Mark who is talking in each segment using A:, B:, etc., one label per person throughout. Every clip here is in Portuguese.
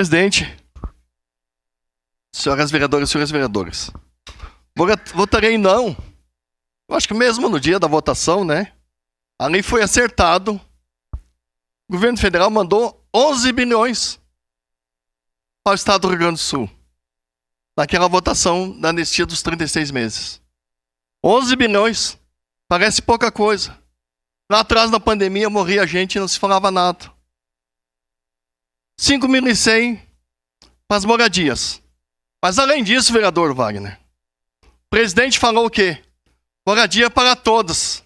A: Presidente, senhoras vereadoras e senhores vereadores, votarei não. Eu acho que mesmo no dia da votação, né? Ali foi acertado. O governo federal mandou 11 bilhões para o estado do Rio Grande do Sul. Naquela votação da anistia dos 36 meses. 11 bilhões. Parece pouca coisa. Lá atrás, na pandemia, morria gente e não se falava nada. 5.100 para as moradias. Mas além disso, vereador Wagner, o presidente falou o quê? Moradia para todas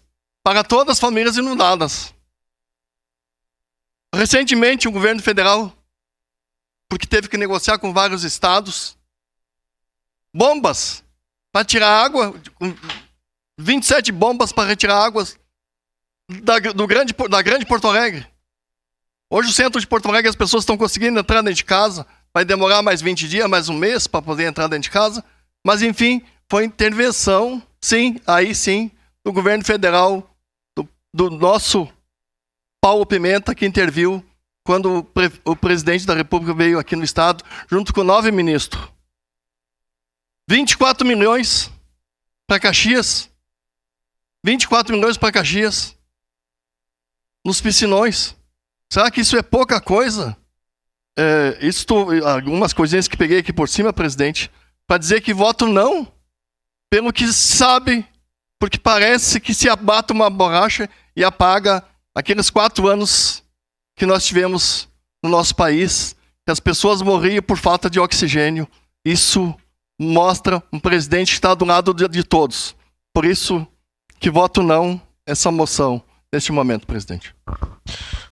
A: as famílias inundadas. Recentemente, o governo federal, porque teve que negociar com vários estados, bombas para tirar água, 27 bombas para retirar águas da grande Porto Alegre. Hoje, o centro de Porto Alegre, as pessoas estão conseguindo entrar dentro de casa. Vai demorar mais 20 dias, mais um mês para poder entrar dentro de casa. Mas, enfim, foi intervenção, sim, aí sim, do governo federal, do nosso Paulo Pimenta, que interviu quando o presidente da República veio aqui no estado, junto com 9 ministros. 24 milhões para Caxias. 24 milhões para Caxias. Nos piscinões. Será que isso é pouca coisa? Algumas coisinhas que peguei aqui por cima, presidente, para dizer que voto não, pelo que sabe, porque parece que se abata uma borracha e apaga aqueles 4 anos que nós tivemos no nosso país, que as pessoas morriam por falta de oxigênio. Isso mostra um presidente que está do lado de todos. Por isso que voto não essa moção neste momento, presidente.